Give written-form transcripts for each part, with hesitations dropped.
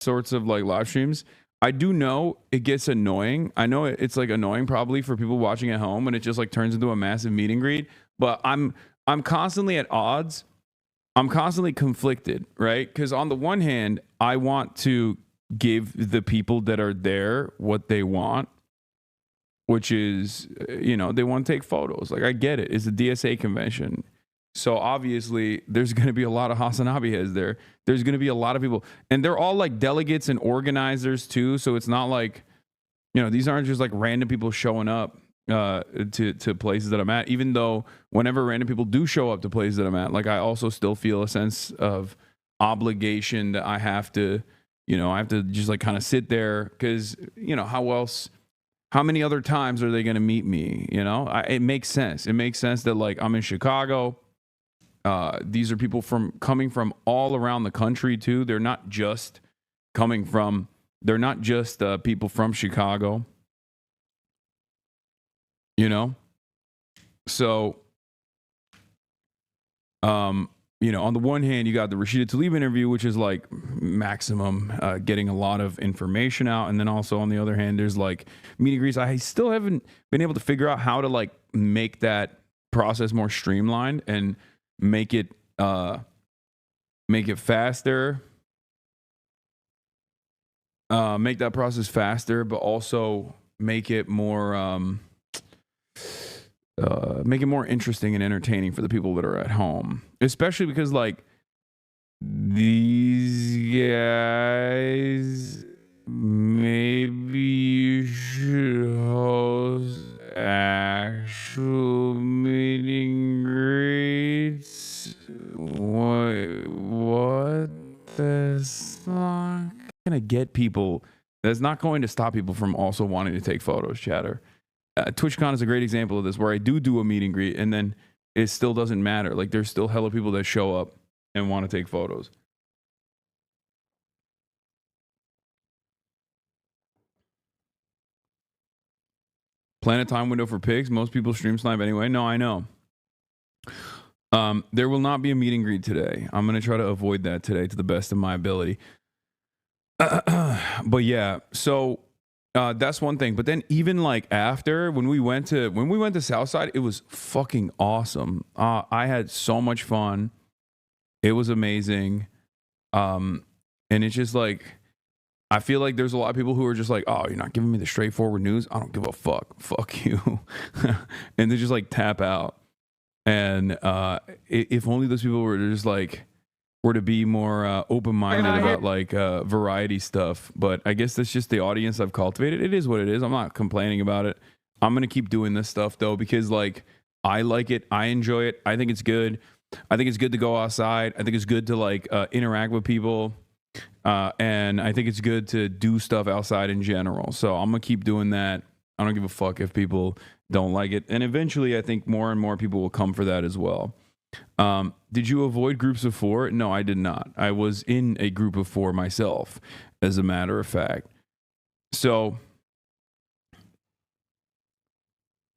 sorts of like live streams, I do know it gets annoying. I know it's like annoying probably for people watching at home when it just like turns into a massive meet and greet. But I'm constantly at odds. I'm constantly conflicted, right? Because on the one hand, I want to give the people that are there what they want, which is, they want to take photos. Like, I get it. It's a DSA convention. So obviously, there's going to be a lot of Hasanabi heads there. There's going to be a lot of people. And they're all like delegates and organizers too. So it's not like, these aren't just like random people showing up to places that I'm at. Even though whenever random people do show up to places that I'm at, like I also still feel a sense of obligation that I have to, I have to just like kind of sit there because, how many other times are they going to meet me? It makes sense. It makes sense that like I'm in Chicago. These are people coming from all around the country too. They're not just people from Chicago, So, on the one hand, you got the Rashida Tlaib interview, which is like maximum getting a lot of information out. And then also on the other hand, there's like meet and greets. I still haven't been able to figure out how to like make that process more streamlined and make it faster. Make that process faster, but also make it more interesting and entertaining for the people that are at home, especially because like these guys, maybe you should host actual meet and greets. What? That's not gonna get people. That's not going to stop people from also wanting to take photos, chatter. TwitchCon is a great example of this, where I do a meet and greet and then it still doesn't matter. Like there's still hella people that show up and want to take photos. Plan a time window for pigs. Most people stream snipe anyway. No, I know. There will not be a meet and greet today. I'm going to try to avoid that today to the best of my ability. But yeah, so that's one thing. But then even like after when we went to Southside, it was fucking awesome. I had so much fun. It was amazing. And it's just like, I feel like there's a lot of people who are just like, oh, you're not giving me the straightforward news. I don't give a fuck. Fuck you. And they just like tap out. And if only those people were just like, were to be more open-minded about like variety stuff. But I guess that's just the audience I've cultivated. It is what it is. I'm not complaining about it. I'm going to keep doing this stuff though, because like I like it. I enjoy it. I think it's good. I think it's good to go outside. I think it's good to like interact with people. And I think it's good to do stuff outside in general. So I'm going to keep doing that. I don't give a fuck if people don't like it. And eventually I think more and more people will come for that as well. Did you avoid groups of 4? No, I did not. I was in a group of 4 myself, as a matter of fact. So,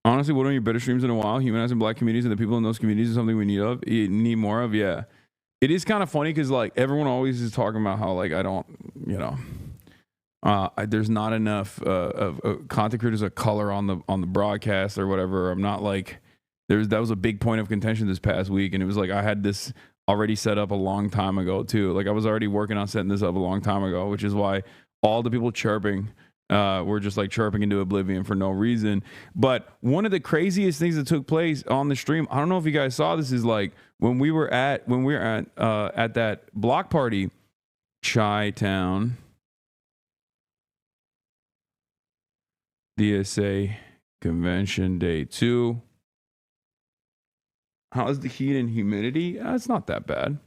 honestly, one of your better streams in a while, humanizing black communities and the people in those communities is something we need more of. Yeah. It is kind of funny because like everyone always is talking about how like I don't, there's not enough of content creators of color on the broadcast or whatever. I'm not like that was a big point of contention this past week, and it was like I had this already set up a long time ago too. Like I was already working on setting this up a long time ago, which is why all the people chirping were just like chirping into oblivion for no reason. But one of the craziest things that took place on the stream, I don't know if you guys saw this, is like when we were at that block party, Chi-Town, DSA convention day 2. How's the heat and humidity? It's not that bad.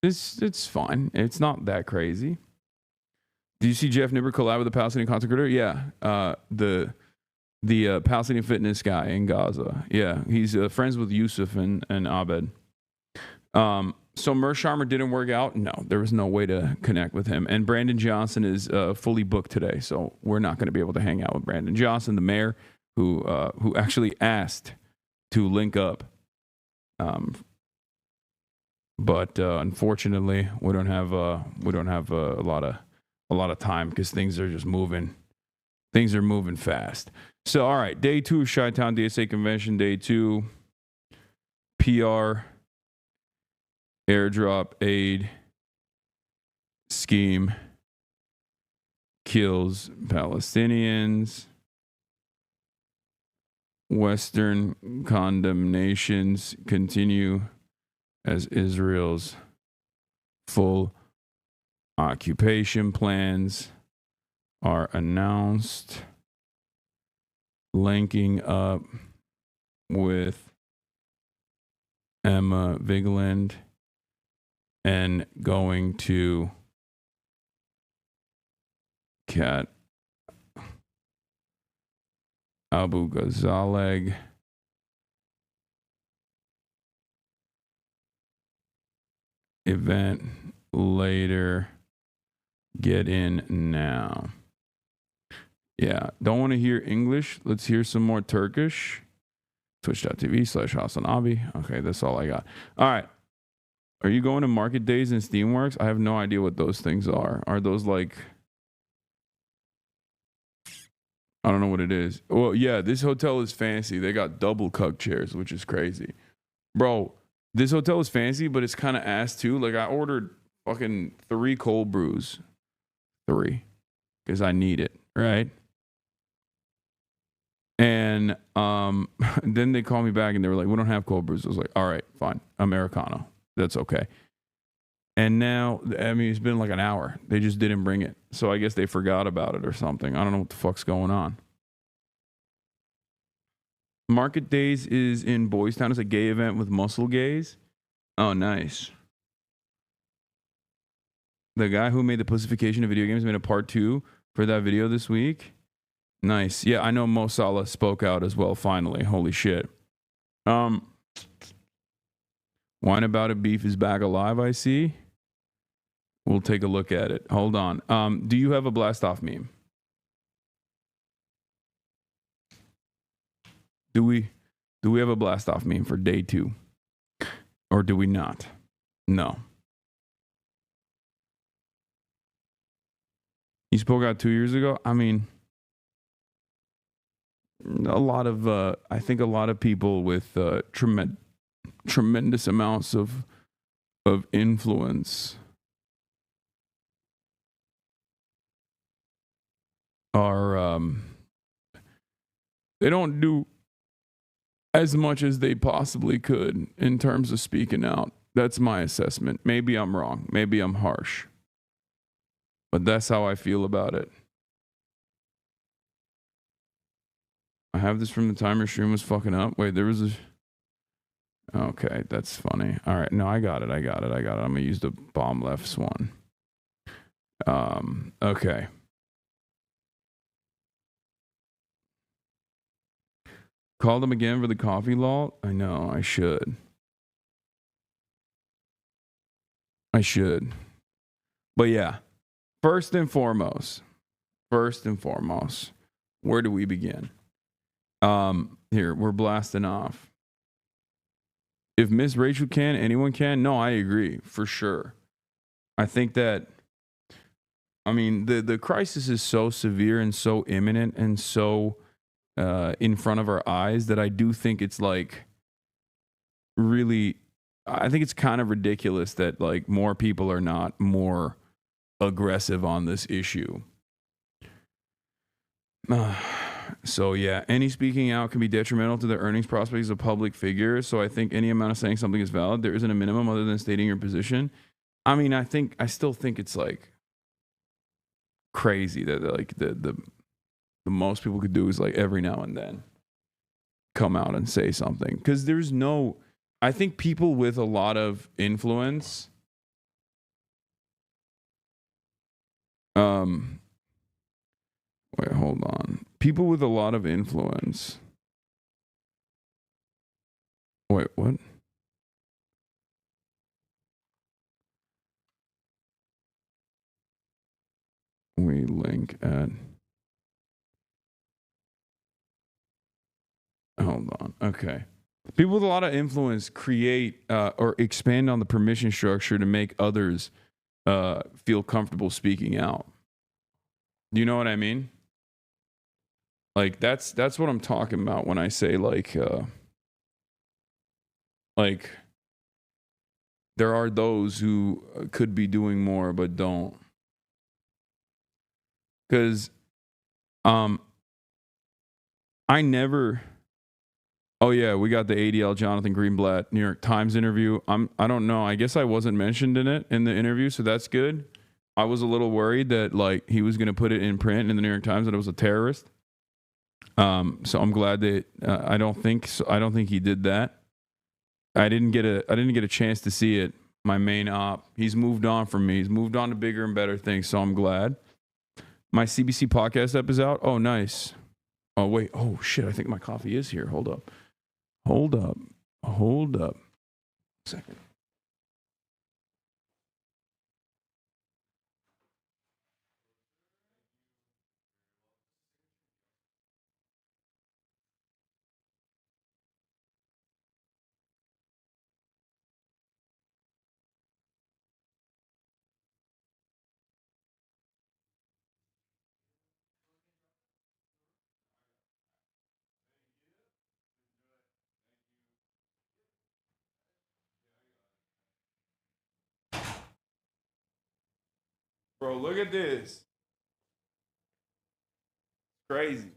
It's fine. It's not that crazy. Do you see Jeff Nibber collab with the Palestinian content creator? Yeah. The Palestinian fitness guy in Gaza. Yeah. He's friends with Yusuf and Abed. So Mersharmer didn't work out? No, there was no way to connect with him. And Brandon Johnson is fully booked today, so we're not going to be able to hang out with Brandon Johnson, the mayor, who actually asked to link up. But unfortunately, we don't have a lot of a lot of time because things are just moving. Things are moving fast. So, all right, day 2 of Chi-Town DSA convention. Day 2, PR, airdrop, aid, scheme, kills Palestinians, Western condemnations continue as Israel's full occupation plans are announced, linking up with Emma Vigeland and going to Kat Abu Ghazaleg event later. Get in now. Yeah, don't want to hear English. Let's hear some more Turkish. Twitch.tv/Hasanabi. Okay, that's all I got. All right. Are you going to market days and Steamworks? I have no idea what those things are. Are those like... I don't know what it is. Well, yeah, this hotel is fancy. They got double cuck chairs, which is crazy. Bro, this hotel is fancy, but it's kind of ass too. Like, I ordered fucking 3 cold brews. 3. Because I need it, right? And then they called me back and they were like, we don't have cold brews. I was like, all right, fine. Americano. That's okay. And now, I mean, it's been like an hour. They just didn't bring it. So I guess they forgot about it or something. I don't know what the fuck's going on. Market Days is in Boys Town. It's a gay event with muscle gays. Oh, nice. The guy who made the pussification of video games made a part 2 for that video this week. Nice. Yeah, I know Mo Salah spoke out as well, finally. Holy shit. Wine About It beef is back alive, I see. We'll take a look at it. Hold on. Do you have a blast off meme? Do we have a blast off meme for day 2? Or do we not? No. He spoke out 2 years ago. I mean, a lot of I think a lot of people with tremendous amounts of influence are they don't do as much as they possibly could in terms of speaking out. That's my assessment. Maybe I'm wrong. Maybe I'm harsh. But that's how I feel about it. I have this from the time your stream was fucking up. Wait, there was a... Okay, that's funny. All right, no, I got it. I'm going to use the bomb lefts one. Okay. Called him again for the coffee law? I know, I should. But yeah, first and foremost, where do we begin? Here, we're blasting off. If Miss Rachel can, anyone can? No, I agree, for sure. I think that, I mean, the crisis is so severe and so imminent and so in front of our eyes that I do think it's like really, I think it's kind of ridiculous that like more people are not more aggressive on this issue. So yeah, any speaking out can be detrimental to the earnings prospects of public figures. So I think any amount of saying something is valid. There isn't a minimum other than stating your position. I mean, I still think it's like crazy that like the most people could do is like every now and then come out and say something. Because there's no, I think people with a lot of influence, wait, hold on. People with a lot of influence. Wait, what? We link at... Hold on. Okay. People with a lot of influence create or expand on the permission structure to make others feel comfortable speaking out. Do you know what I mean? Like that's what I'm talking about when I say like there are those who could be doing more but don't. Cuz I never. Oh yeah, we got the ADL Jonathan Greenblatt New York Times interview. I don't know. I guess I wasn't mentioned in it in the interview, so that's good. I was a little worried that like he was going to put it in print in the New York Times that it was a terrorist. So I'm glad that I don't think he did that. I didn't get a chance to see it. My main op, he's moved on from me. He's moved on to bigger and better things. So I'm glad. My CBC podcast app is out. Oh, nice. Oh wait. Oh shit. I think my coffee is here. Hold up. A second. Bro, look at this. Crazy.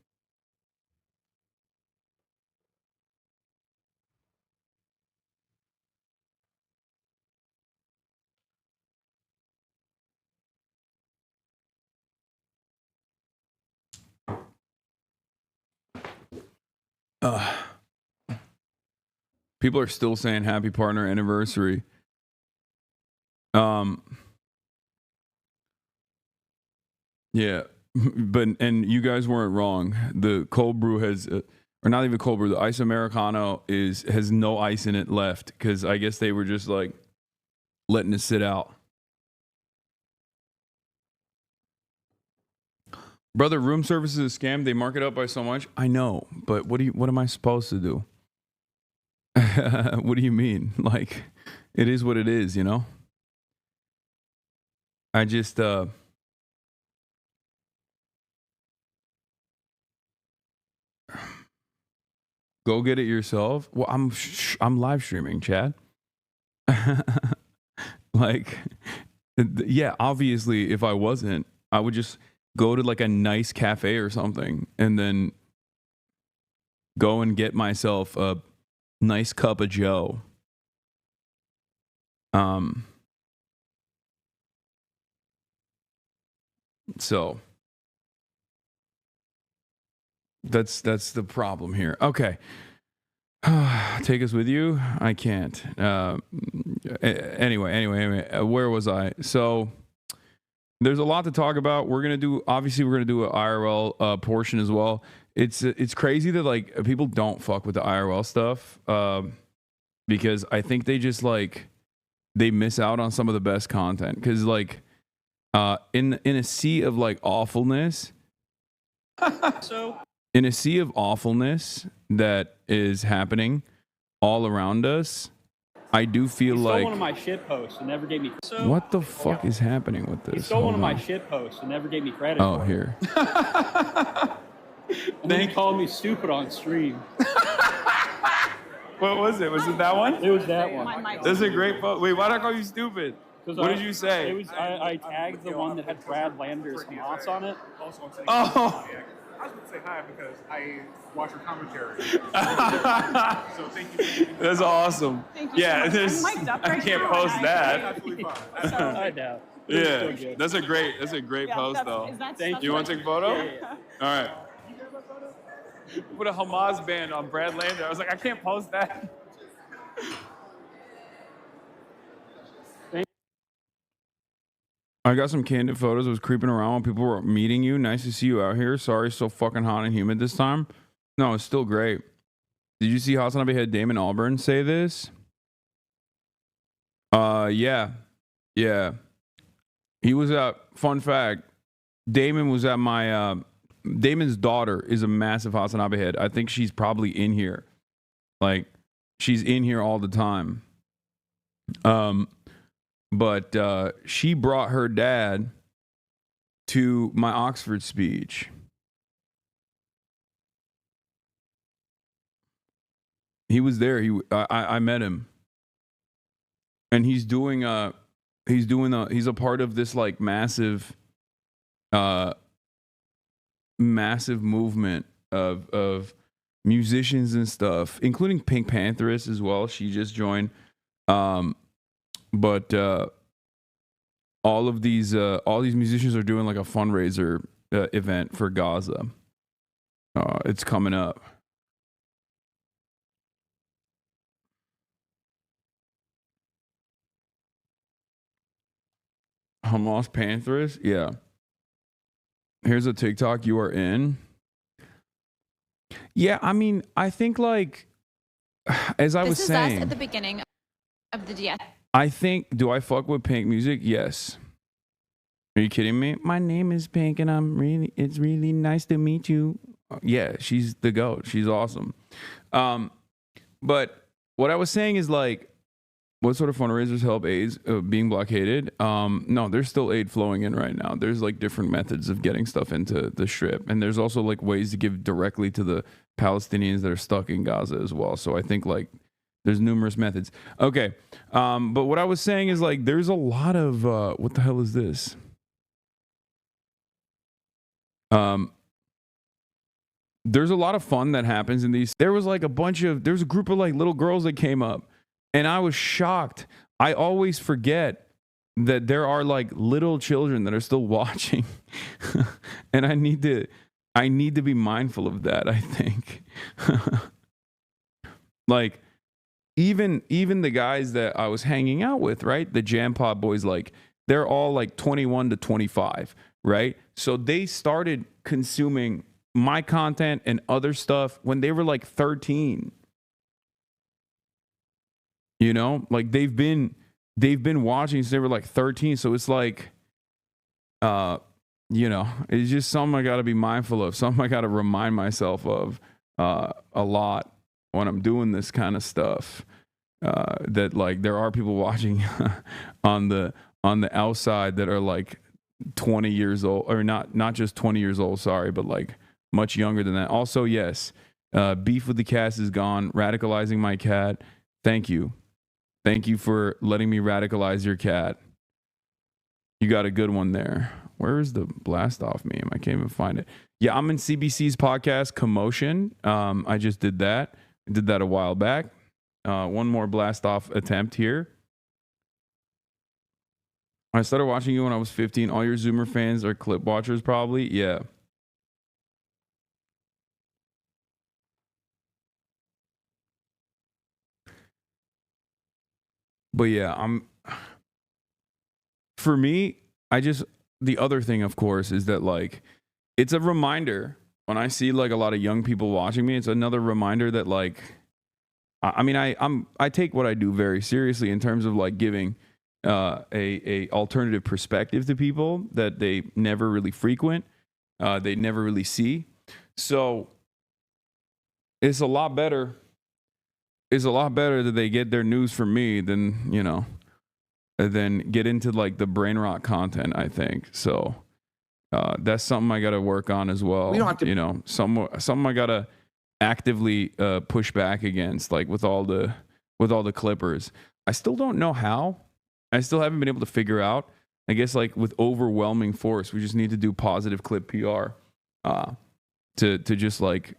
People are still saying happy partner anniversary. Yeah, but and you guys weren't wrong. The cold brew has, or not even cold brew. The ice americano has no ice in it left because I guess they were just like letting it sit out. Brother, room service is a scam. They mark it up by so much. I know, but what am I supposed to do? What do you mean? Like, it is what it is, you know? I just go get it yourself. Well, I'm live streaming, Chad. Like, yeah, obviously, if I wasn't, I would just go to like a nice cafe or something and then go and get myself a nice cup of Joe. So that's the problem here. Okay. Take us with you. I can't. Anyway, where was I? So there's a lot to talk about. We're gonna do an IRL portion as well. It's crazy that like people don't fuck with the IRL stuff because I think they just like they miss out on some of the best content because like in a sea of like awfulness. So in a sea of awfulness that is happening all around us, I do feel like one of my shit posts and never gave me. So, what the fuck is happening with this? He stole one of my shit posts and never gave me credit. Oh, for here. And then he called me stupid on stream. What was it? Was it that one? It was that one. That's a great post. Wait, why did I call you stupid? What did you say? It was I tagged the one that had Brad Lander's Hamas on it. Oh. I was going to say hi because I watch your commentary. So thank you. That's awesome. Thank you Yeah, so much. I can't post that. Absolutely fine. I know. Yeah, that's a great post though. You want to take a photo? Yeah. All right. Put a Hamas band on Brad Lander. I was like, I can't post that. I got some candid photos. I was creeping around when people were meeting you. Nice to see you out here. Sorry, it's so fucking hot and humid this time. No, it's still great. Did you see Hasanabi had Damon Albarn say this? Yeah. He was at, fun fact, Damon was at my, Damon's daughter is a massive Hasanabi head. I think she's probably in here. Like, she's in here all the time. But she brought her dad to my Oxford speech. He was there. I met him, and he's a part of this like massive movement of musicians and stuff, including Pink Pantheress as well. She just joined. But all these musicians are doing like a fundraiser event for Gaza. It's coming up. Hamas Pantheress? Yeah. Here's a TikTok you are in. Yeah, I mean, I think like as I was saying, this is us at the beginning of the DS. I think, do I fuck with Pink music? Yes. Are you kidding me? My name is Pink, and it's really nice to meet you. Yeah, she's the GOAT. She's awesome. But what I was saying is like, what sort of fundraisers help AIDS being blockaded? No, there's still aid flowing in right now. There's like different methods of getting stuff into the Strip. And there's also like ways to give directly to the Palestinians that are stuck in Gaza as well. So I think like there's numerous methods. Okay. But what I was saying is like, there's a lot of, what the hell is this? There's a lot of fun that happens in these. There's a group of like little girls that came up, and I was shocked. I always forget that there are like little children that are still watching. And I need to be mindful of that, I think. Like even the guys that I was hanging out with, right? The Jam Pod boys, like they're all like 21 to 25, right? So they started consuming my content and other stuff when they were like 13. You know, like they've been watching since they were like 13. So it's like, you know, it's just something I got to be mindful of, something I got to remind myself of a lot when I'm doing this kind of stuff. That like there are people watching on the outside that are like 20 years old, or not just 20 years old, sorry, but like much younger than that. Also, yes, beef with the cast is gone. Radicalizing my cat. Thank you for letting me radicalize your cat. You got a good one there. Where is the blast off meme? I can't even find it. Yeah, I'm in CBC's podcast Commotion. I just did that. I did that a while back. One more blast off attempt here. I started watching you when I was 15. All your Zoomer fans are clip watchers, probably. Yeah. But yeah, for me, the other thing, of course, is that like, it's a reminder when I see like a lot of young people watching me. It's another reminder that like, I mean, I take what I do very seriously in terms of like giving a alternative perspective to people that they never really frequent, they never really see. So it's a lot better. It's a lot better that they get their news from me than, you know, than get into like the brain rot content, I think. So that's something I got to work on as well. We don't have to, you know, something I got to actively push back against, like with all the clippers. I still don't know how. I still haven't been able to figure out. I guess like with overwhelming force, we just need to do positive clip PR to just like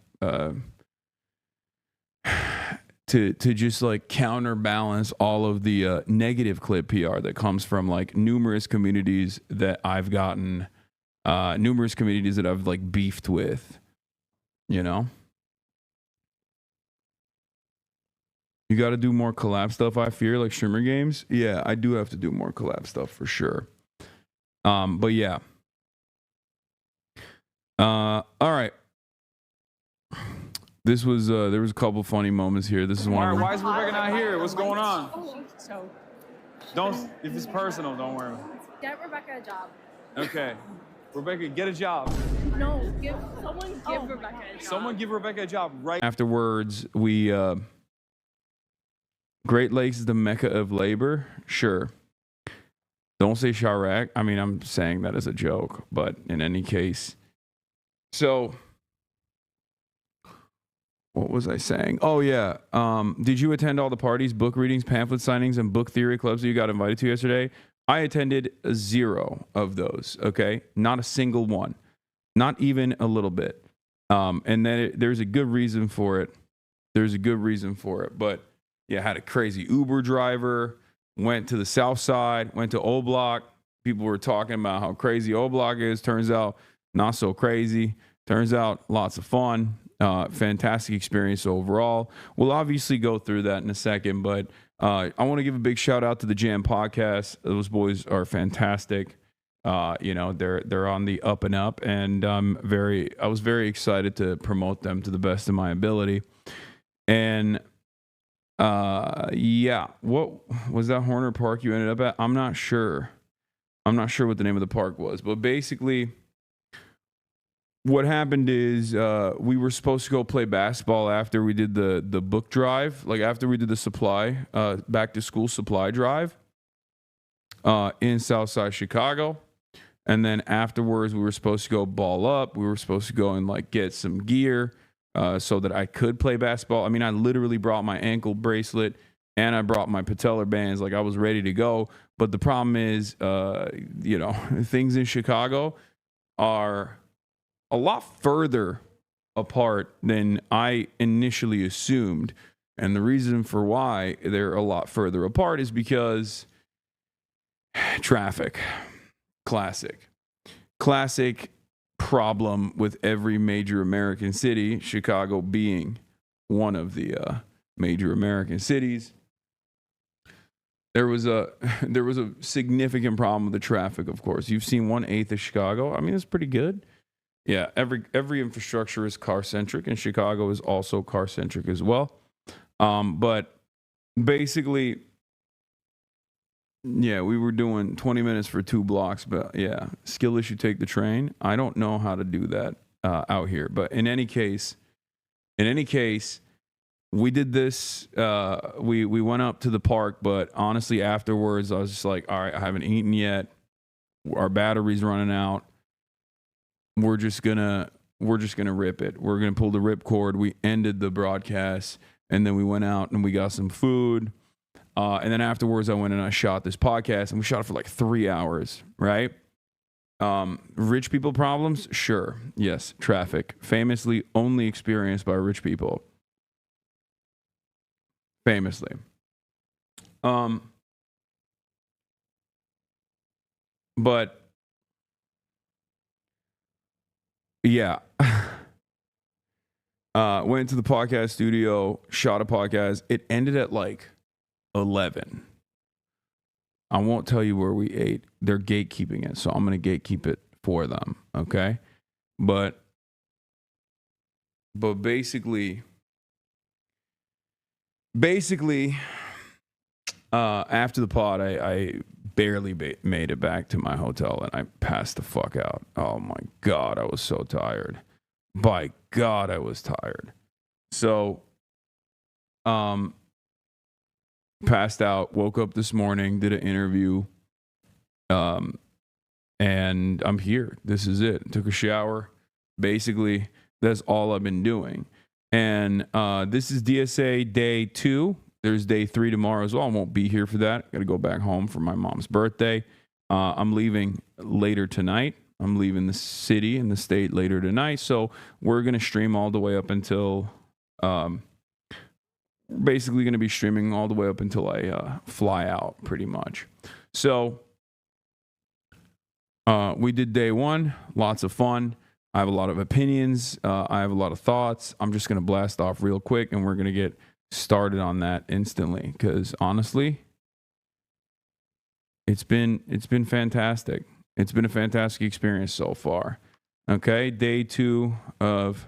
to just like counterbalance all of the negative clip PR that comes from like numerous communities that I've gotten, numerous communities that I've like beefed with, you know? You got to do more collab stuff, I fear, like streamer games. Yeah, I do have to do more collab stuff for sure. But yeah. All right. This was there was a couple funny moments here. This is one. Why is Rebecca not here? What's going on? So, Don't, if it's personal, don't worry. get Rebecca a job. Okay. Rebecca, get a job. No, someone give Rebecca a job. Someone give Rebecca a job right Afterwards, we Great Lakes is the mecca of labor. Sure. Don't say Chirac. I mean, I'm saying that as a joke, but in any case. So, what was I saying? Oh, yeah. Did you attend all the parties, book readings, pamphlet signings, and book theory clubs that you got invited to yesterday? I attended 0 of those, okay? Not a single one. Not even a little bit. And then there's a good reason for it. But, yeah, I had a crazy Uber driver, went to the South Side, went to O Block. People were talking about how crazy O Block is. Turns out, not so crazy. Turns out, lots of fun. Fantastic experience overall. We'll obviously go through that in a second, but I want to give a big shout out to the Jam Podcast. Those boys are fantastic. They're on the up and up, and I was very excited to promote them to the best of my ability. And what was that Horner Park you ended up at? I'm not sure what the name of the park was, but basically what happened is we were supposed to go play basketball after we did the book drive, like after we did the back to school supply drive in Southside Chicago. And then afterwards we were supposed to go ball up. We were supposed to go and like get some gear so that I could play basketball. I mean, I literally brought my ankle bracelet and I brought my patellar bands. Like I was ready to go. But the problem is, things in Chicago are a lot further apart than I initially assumed. And the reason for why they're a lot further apart is because traffic. Classic problem with every major American city, Chicago being one of the major American cities. There was a significant problem with the traffic, of course. You've seen 1/8 of Chicago. I mean, it's pretty good. Yeah, every infrastructure is car-centric, and Chicago is also car-centric as well. But basically, yeah, we were doing 20 minutes for 2 blocks, but yeah, skill issue, take the train. I don't know how to do that out here. But in any case, we did this. We went up to the park, but honestly, afterwards, I was just like, all right, I haven't eaten yet. Our battery's running out. We're just gonna rip it. We're gonna pull the rip cord. We ended the broadcast, and then we went out and we got some food. And then afterwards, I went and I shot this podcast, and we shot it for like 3 hours, right? Rich people problems? Sure. Yes. Traffic. Famously only experienced by rich people. Famously. But yeah. Went to the podcast studio, shot a podcast. It ended at like 11. I won't tell you where we ate. They're gatekeeping it, so I'm going to gatekeep it for them, okay? But basically, after the pod, I barely made it back to my hotel, and I passed the fuck out. Oh my God, I was so tired. By God, I was tired. So, passed out, woke up this morning, did an interview, and I'm here. This is it. Took a shower. Basically, that's all I've been doing. And this is DSA day 2. There's day 3 tomorrow as well. I won't be here for that. Got to go back home for my mom's birthday. I'm leaving later tonight. I'm leaving the city and the state later tonight. So we're going to stream all the way up until... basically going to be streaming all the way up until I fly out, pretty much. So we did day 1, lots of fun. I have a lot of opinions. I have a lot of thoughts. I'm just going to blast off real quick, and we're going to get started on that instantly. Because honestly, it's been fantastic. It's been a fantastic experience so far. Okay, day 2 of